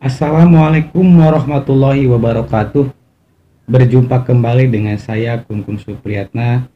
Assalamualaikum warahmatullahi wabarakatuh. Berjumpa kembali dengan saya Kun Supriyatna.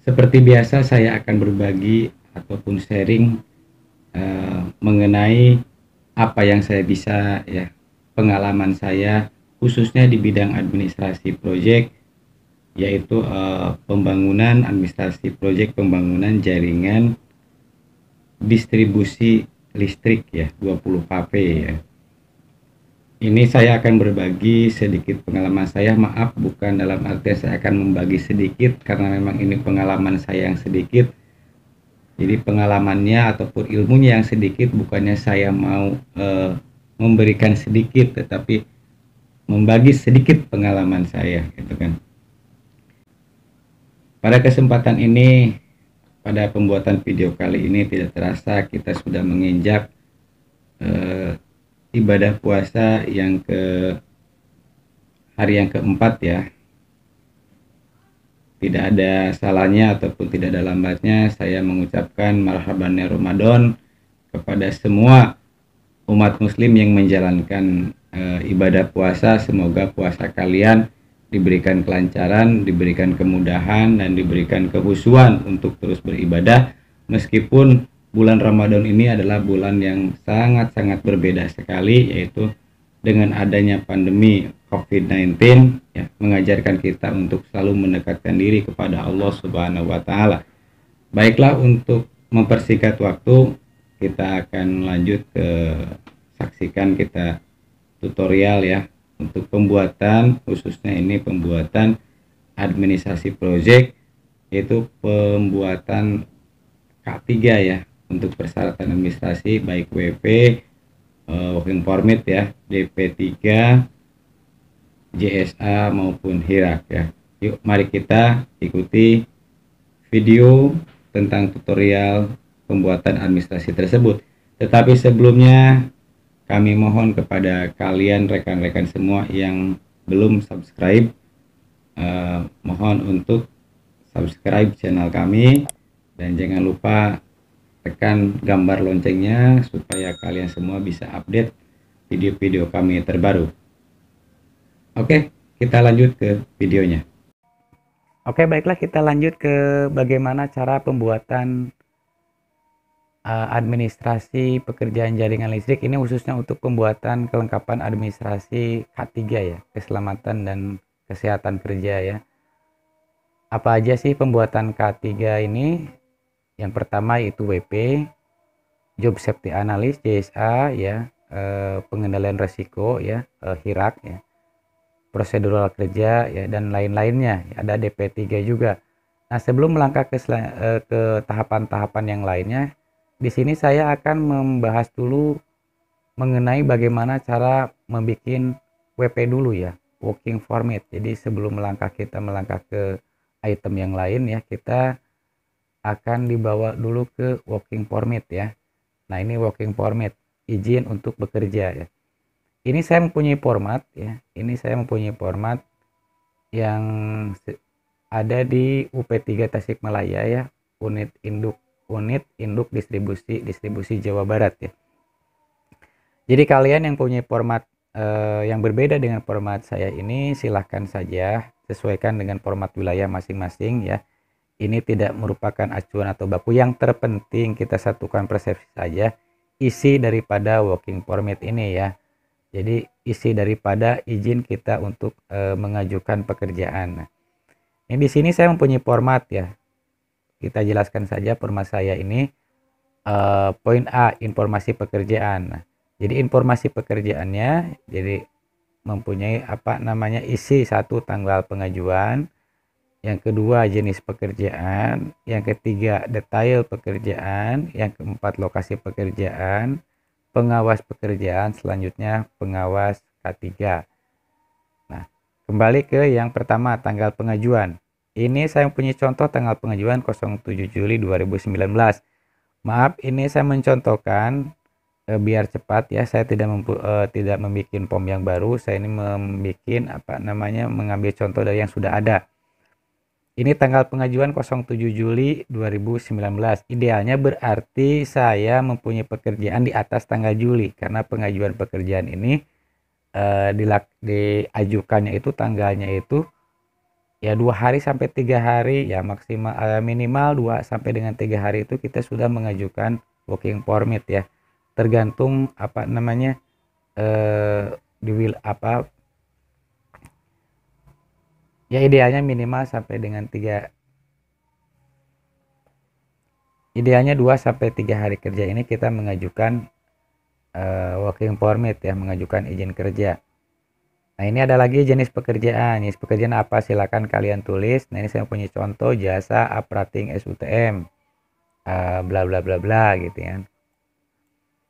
Seperti biasa saya akan berbagi ataupun sharing mengenai apa yang saya bisa ya, pengalaman saya khususnya di bidang administrasi proyek, yaitu pembangunan administrasi proyek pembangunan jaringan distribusi listrik ya 20 kV ya. Ini saya akan berbagi sedikit pengalaman saya. Maaf, bukan dalam arti saya akan membagi sedikit, karena memang ini pengalaman saya yang sedikit. Jadi pengalamannya ataupun ilmunya yang sedikit, bukannya saya mau memberikan sedikit, tetapi membagi sedikit pengalaman saya, gitu kan. Pada kesempatan ini, pada pembuatan video kali ini tidak terasa kita sudah menginjak ibadah puasa yang hari yang keempat ya. Tidak ada salahnya ataupun tidak ada lambatnya saya mengucapkan marhabannya Ramadan kepada semua umat muslim yang menjalankan ibadah puasa. Semoga puasa kalian diberikan kelancaran, diberikan kemudahan, dan diberikan kehusuan untuk terus beribadah, meskipun bulan Ramadan ini adalah bulan yang sangat-sangat berbeda sekali, yaitu dengan adanya pandemi COVID-19 ya, mengajarkan kita untuk selalu mendekatkan diri kepada Allah Subhanahu wa taala. Baiklah, untuk mempersingkat waktu, kita akan lanjut ke saksikan kita tutorial ya untuk pembuatan, khususnya ini pembuatan administrasi proyek, yaitu pembuatan K3 ya, untuk persyaratan administrasi baik WP, working permit ya, DP3, JSA maupun HIRAK ya. Yuk mari kita ikuti video tentang tutorial pembuatan administrasi tersebut. Tetapi sebelumnya kami mohon kepada kalian rekan-rekan semua yang belum subscribe, mohon untuk subscribe channel kami, dan jangan lupa tekan gambar loncengnya supaya kalian semua bisa update video-video kami terbaru. Oke, kita lanjut ke videonya. Oke, baiklah, kita lanjut ke bagaimana cara pembuatan administrasi pekerjaan jaringan listrik. Ini khususnya untuk pembuatan kelengkapan administrasi K3 ya, keselamatan dan kesehatan kerja ya. Apa aja sih pembuatan K3 ini? Yang pertama itu WP, Job Safety Analyst, JSA ya, pengendalian resiko ya, HIRAK ya, prosedural kerja ya, dan lain-lainnya. Ada DP3 juga. Nah, sebelum melangkah ke tahapan-tahapan yang lainnya, di sini saya akan membahas dulu mengenai bagaimana cara membuat WP dulu ya, working permit. Jadi sebelum kita melangkah ke item yang lain ya, kita akan dibawa dulu ke working permit ya. Nah, ini working permit, izin untuk bekerja ya. Ini saya mempunyai format ya. Ini saya mempunyai format yang ada di UP3 Tasikmalaya ya, unit induk distribusi Jawa Barat ya. Jadi kalian yang punya format yang berbeda dengan format saya ini, silahkan saja sesuaikan dengan format wilayah masing-masing ya. Ini tidak merupakan acuan atau baku. Yang terpenting kita satukan persepsi saja isi daripada working permit ini ya. Jadi isi daripada izin kita untuk mengajukan pekerjaan. Nah, ini di sini saya mempunyai format ya. Kita jelaskan saja format saya ini. Poin A, informasi pekerjaan. Nah, jadi informasi pekerjaannya jadi mempunyai isi 1, tanggal pengajuan, yang kedua jenis pekerjaan, yang ketiga detail pekerjaan, yang keempat lokasi pekerjaan, pengawas pekerjaan, selanjutnya pengawas K3. Nah, kembali ke yang pertama, tanggal pengajuan. Ini saya mempunyai contoh tanggal pengajuan 07 Juli 2019. Maaf, ini saya mencontohkan biar cepat ya. Saya tidak membuat form yang baru. Saya ini mengambil contoh dari yang sudah ada. Ini tanggal pengajuan 07 Juli 2019. Idealnya berarti saya mempunyai pekerjaan di atas tanggal Juli, karena pengajuan pekerjaan ini diajukannya itu tanggalnya itu ya 2 hari sampai 3 hari ya, maksimal minimal 2 sampai dengan 3 hari itu kita sudah mengajukan working permit ya, tergantung apa namanya di apa ya, idealnya minimal sampai dengan 2 sampai 3 hari kerja ini kita mengajukan working permit ya, mengajukan izin kerja. Nah, ini ada lagi jenis pekerjaan. Jenis pekerjaan apa? Silakan kalian tulis. Nah, ini saya punya contoh jasa operating SUTM. Bla bla bla bla gitu ya.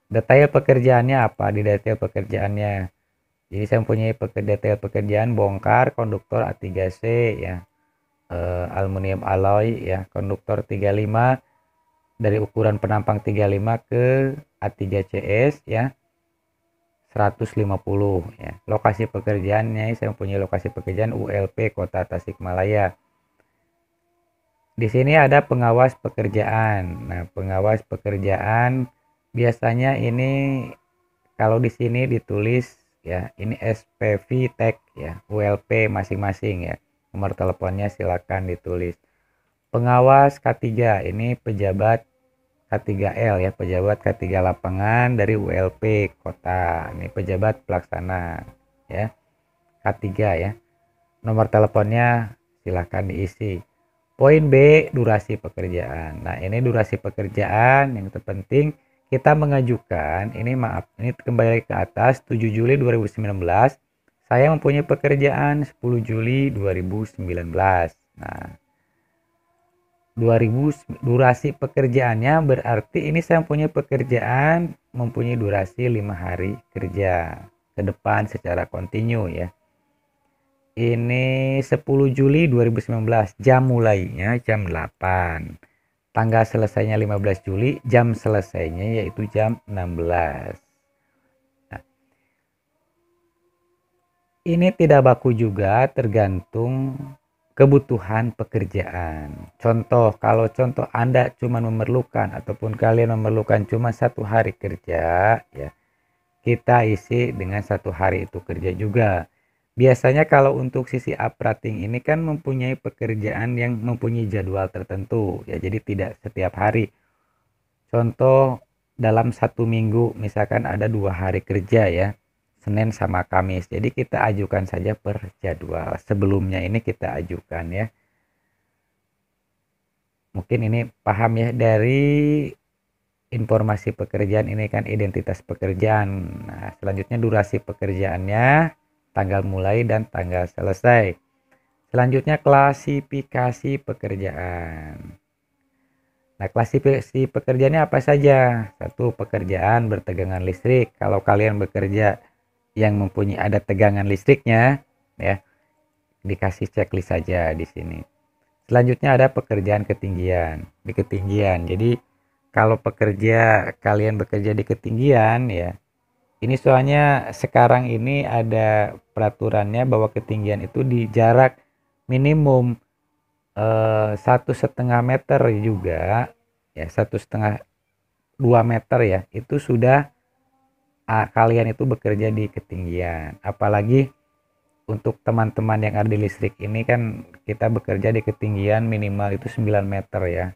Detail pekerjaannya apa? Di detail pekerjaannya. Jadi saya mempunyai detail pekerjaan bongkar konduktor A3C ya. Aluminium alloy ya, konduktor 35 dari ukuran penampang 35 ke A3CS ya. 150 ya. Lokasi pekerjaannya saya mempunyai lokasi pekerjaan ULP Kota Tasikmalaya. Di sini ada pengawas pekerjaan. Nah, pengawas pekerjaan biasanya ini kalau di sini ditulis ya, ini SPV tag ya, ULP masing-masing ya. Nomor teleponnya silakan ditulis. Pengawas K3 ini pejabat K3L ya, pejabat K3 lapangan dari ULP kota. Ini pejabat pelaksana ya, K3 ya. Nomor teleponnya silahkan diisi. Poin B, durasi pekerjaan. Nah, ini durasi pekerjaan yang terpenting kita mengajukan, ini maaf, ini kembali ke atas 7 Juli 2019. Saya mempunyai pekerjaan 10 Juli 2019. Nah, 2000 durasi pekerjaannya berarti ini saya mempunyai pekerjaan mempunyai durasi 5 hari kerja ke depan secara kontinu ya. Ini 10 Juli 2019, jam mulainya jam 8, tanggal selesainya 15 Juli, jam selesainya yaitu jam 16. Nah, ini tidak baku juga, tergantung kebutuhan pekerjaan. Contoh, kalau contoh Anda cuma memerlukan ataupun kalian memerlukan cuma 1 hari kerja ya, kita isi dengan 1 hari itu kerja juga. Biasanya kalau untuk sisi operating ini kan mempunyai pekerjaan yang mempunyai jadwal tertentu ya, jadi tidak setiap hari. Contoh dalam 1 minggu misalkan ada 2 hari kerja ya, Senin sama Kamis. Jadi kita ajukan saja per jadwal. Sebelumnya ini kita ajukan ya. Mungkin ini paham ya, dari informasi pekerjaan ini kan identitas pekerjaan. Nah, selanjutnya durasi pekerjaannya, tanggal mulai dan tanggal selesai. Selanjutnya klasifikasi pekerjaan. Nah, klasifikasi pekerjaannya apa saja? Satu, pekerjaan bertegangan listrik. Kalau kalian bekerja yang mempunyai ada tegangan listriknya ya, dikasih checklist saja di sini. Selanjutnya ada pekerjaan ketinggian. Di ketinggian, jadi kalau kalian bekerja di ketinggian ya, ini soalnya sekarang ini ada peraturannya bahwa ketinggian itu di jarak minimum 1,5 meter juga ya, 1,5 2 meter ya, itu sudah kalian itu bekerja di ketinggian. Apalagi untuk teman-teman yang ada di listrik ini kan kita bekerja di ketinggian minimal itu 9 meter ya.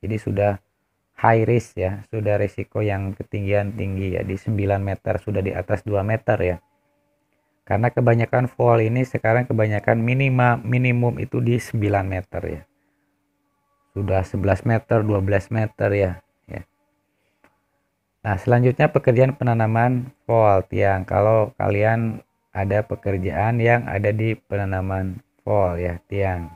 Jadi sudah high risk ya, sudah risiko yang ketinggian tinggi ya, di 9 meter, sudah di atas 2 meter ya. Karena kebanyakan fall ini sekarang kebanyakan minimum itu di 9 meter ya. Sudah 11 meter, 12 meter ya. Nah, selanjutnya pekerjaan penanaman fall tiang. Kalau kalian ada pekerjaan yang ada di penanaman fall ya, tiang.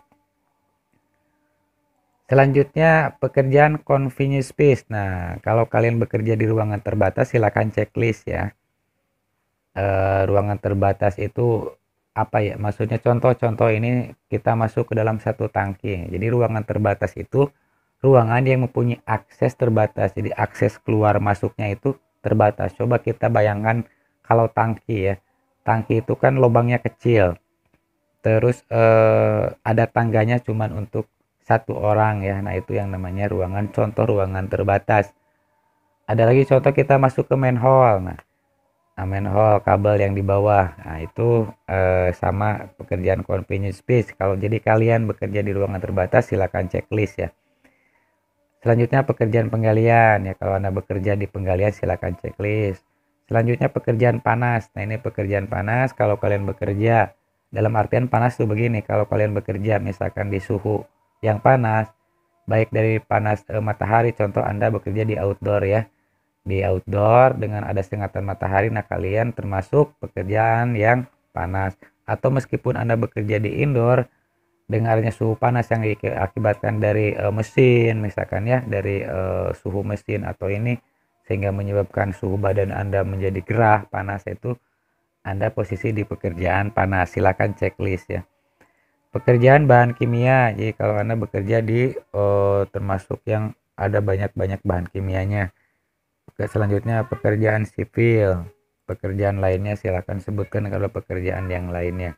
Selanjutnya pekerjaan convenience space. Nah, kalau kalian bekerja di ruangan terbatas silakan checklist ya. Ruangan terbatas itu apa ya? Maksudnya contoh-contoh ini kita masuk ke dalam satu tangki. Jadi ruangan terbatas itu ruangan yang mempunyai akses terbatas, jadi akses keluar masuknya itu terbatas. Coba kita bayangkan kalau tangki ya, tangki itu kan lubangnya kecil, terus ada tangganya cuman untuk satu orang ya. Nah, itu yang namanya ruangan, contoh ruangan terbatas. Ada lagi contoh kita masuk ke manhole. Nah, manhole kabel yang di bawah. Nah, itu sama pekerjaan convenience space. Kalau jadi kalian bekerja di ruangan terbatas, silakan checklist ya. Selanjutnya pekerjaan penggalian ya. Kalau Anda bekerja di penggalian, silakan checklist. Selanjutnya pekerjaan panas. Nah, ini pekerjaan panas kalau kalian bekerja. Dalam artian panas tuh begini, kalau kalian bekerja misalkan di suhu yang panas, baik dari panas matahari, contoh Anda bekerja di outdoor ya. Di outdoor dengan ada sengatan matahari, nah kalian termasuk pekerjaan yang panas. Atau meskipun Anda bekerja di indoor, dengarnya suhu panas yang diakibatkan dari mesin misalkan ya, dari suhu mesin atau ini, sehingga menyebabkan suhu badan Anda menjadi gerah panas, itu Anda posisi di pekerjaan panas. Silakan checklist ya. Pekerjaan bahan kimia, jadi kalau Anda bekerja di termasuk yang ada banyak-banyak bahan kimianya. Selanjutnya pekerjaan sipil, pekerjaan lainnya silakan sebutkan kalau pekerjaan yang lainnya.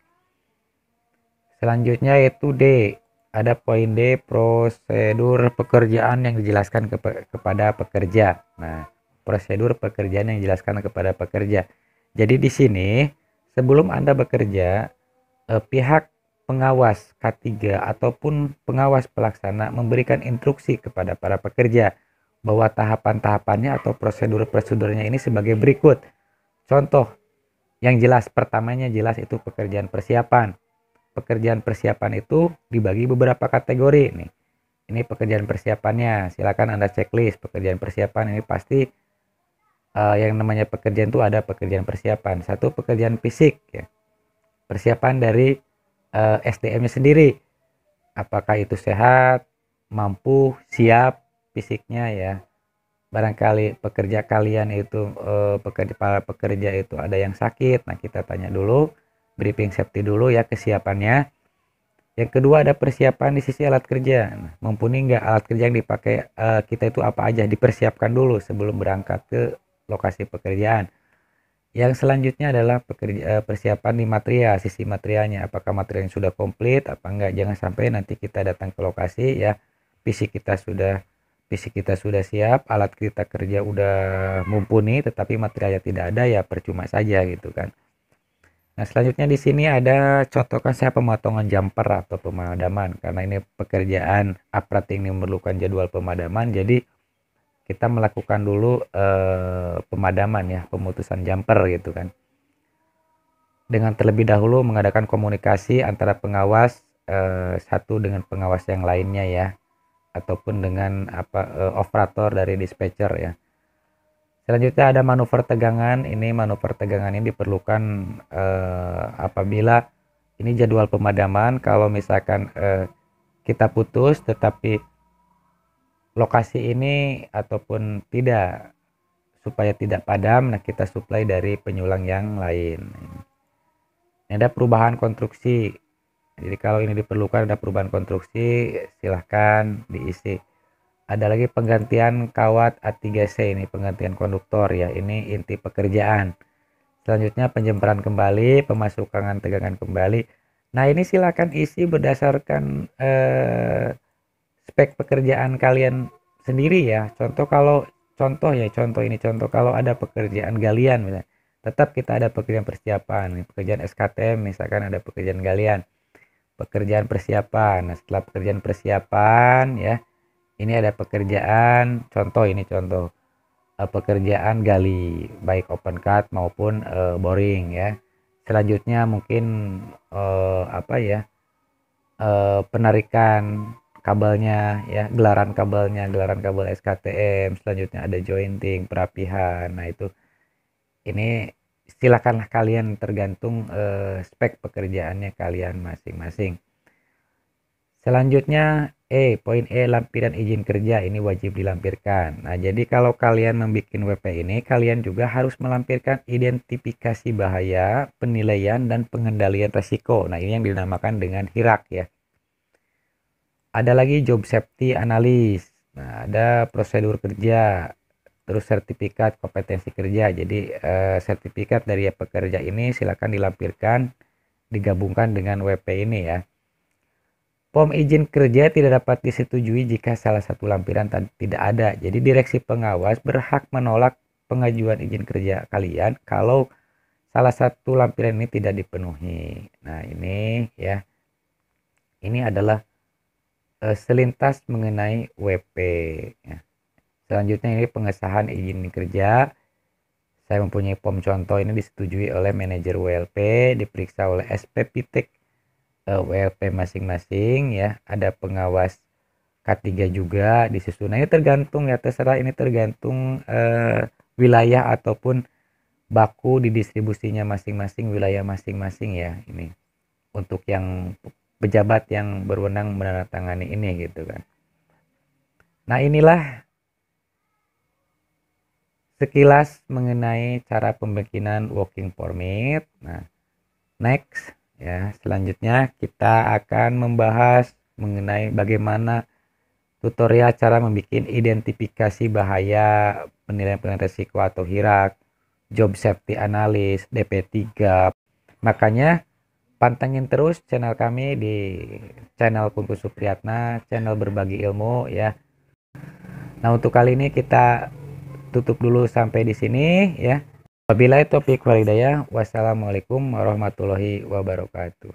Selanjutnya yaitu D, ada poin D, prosedur pekerjaan yang dijelaskan kepada pekerja. Nah, prosedur pekerjaan yang dijelaskan kepada pekerja. Jadi di sini sebelum Anda bekerja, pihak pengawas K3 ataupun pengawas pelaksana memberikan instruksi kepada para pekerja bahwa tahapan-tahapannya atau prosedur-prosedurnya ini sebagai berikut. Contoh yang jelas, pertamanya jelas itu pekerjaan persiapan. Pekerjaan persiapan itu dibagi beberapa kategori nih. Ini pekerjaan persiapannya, silakan Anda checklist. Pekerjaan persiapan ini pasti yang namanya pekerjaan itu ada pekerjaan persiapan. Satu, pekerjaan fisik ya. Persiapan dari SDM-nya sendiri. Apakah itu sehat, mampu, siap fisiknya ya. Barangkali pekerja kalian itu para pekerja itu ada yang sakit. Nah, kita tanya dulu, briefing safety dulu ya kesiapannya. Yang kedua ada persiapan di sisi alat kerja. Nah, mumpuni nggak alat kerja yang dipakai kita itu apa aja, dipersiapkan dulu sebelum berangkat ke lokasi pekerjaan. Yang selanjutnya adalah persiapan di material, sisi materialnya. Apakah materialnya sudah komplit apa enggak. Jangan sampai nanti kita datang ke lokasi ya, fisik kita sudah siap, alat kita kerja udah mumpuni, tetapi materialnya tidak ada, ya percuma saja gitu kan. Nah, selanjutnya di sini ada contohkan saya pemotongan jumper atau pemadaman. Karena ini pekerjaan uprating ini memerlukan jadwal pemadaman, jadi kita melakukan dulu pemadaman ya, pemutusan jumper gitu kan. Dengan terlebih dahulu mengadakan komunikasi antara pengawas satu dengan pengawas yang lainnya ya, ataupun dengan operator dari dispatcher ya. Selanjutnya ada manuver tegangan. Ini manuver tegangan ini diperlukan apabila ini jadwal pemadaman, kalau misalkan kita putus tetapi lokasi ini ataupun tidak, supaya tidak padam, nah kita supply dari penyulang yang lain. Ini ada perubahan konstruksi. Jadi kalau ini diperlukan ada perubahan konstruksi, silahkan diisi. Ada lagi penggantian kawat A3C, ini penggantian konduktor ya, ini inti pekerjaan. Selanjutnya penjemperan kembali, pemasukan tegangan kembali. Nah, ini silakan isi berdasarkan spek pekerjaan kalian sendiri ya. Contoh kalau ada pekerjaan galian misalnya, tetap kita ada pekerjaan persiapan. Pekerjaan SKTM misalkan ada pekerjaan galian, pekerjaan persiapan. Nah, setelah pekerjaan persiapan ya, ini ada pekerjaan contoh pekerjaan gali, baik open cut maupun boring ya. Selanjutnya mungkin penarikan kabelnya ya, gelaran kabel SKTM. Selanjutnya ada jointing, perapihan. Nah, ini silakanlah kalian, tergantung spek pekerjaannya kalian masing-masing. Selanjutnya poin lampiran izin kerja, ini wajib dilampirkan. Nah, jadi kalau kalian membuat WP ini, kalian juga harus melampirkan identifikasi bahaya, penilaian dan pengendalian resiko. Nah, ini yang dinamakan dengan HIRAK ya. Ada lagi job safety analysis. Nah, ada prosedur kerja, terus sertifikat kompetensi kerja. Jadi sertifikat dari pekerja ini silakan dilampirkan digabungkan dengan WP ini ya. POM izin kerja tidak dapat disetujui jika salah satu lampiran tidak ada. Jadi direksi pengawas berhak menolak pengajuan izin kerja kalian kalau salah satu lampiran ini tidak dipenuhi. Nah ini ya, ini adalah selintas mengenai WP ya. Selanjutnya ini pengesahan izin kerja. Saya mempunyai POM contoh, ini disetujui oleh manajer WLP, diperiksa oleh SPPTEK WLP masing-masing ya. Ada pengawas K3 juga disusun. Nah ini tergantung ya, terserah, ini tergantung wilayah ataupun baku di distribusinya masing-masing, wilayah masing-masing ya. Ini untuk yang pejabat yang berwenang menandatangani ini gitu kan. Nah inilah sekilas mengenai cara pembikinan working permit. Nah, next ya, selanjutnya kita akan membahas mengenai bagaimana tutorial cara membuat identifikasi bahaya, penilaian risiko atau HIRAK, job safety analysis, DP3. Makanya pantengin terus channel kami di channel Pungku Supriyatna, channel berbagi ilmu ya. Nah, untuk kali ini kita tutup dulu sampai di sini ya. Wabillahi taufiq wal hidayah. Wassalamualaikum warahmatullahi wabarakatuh.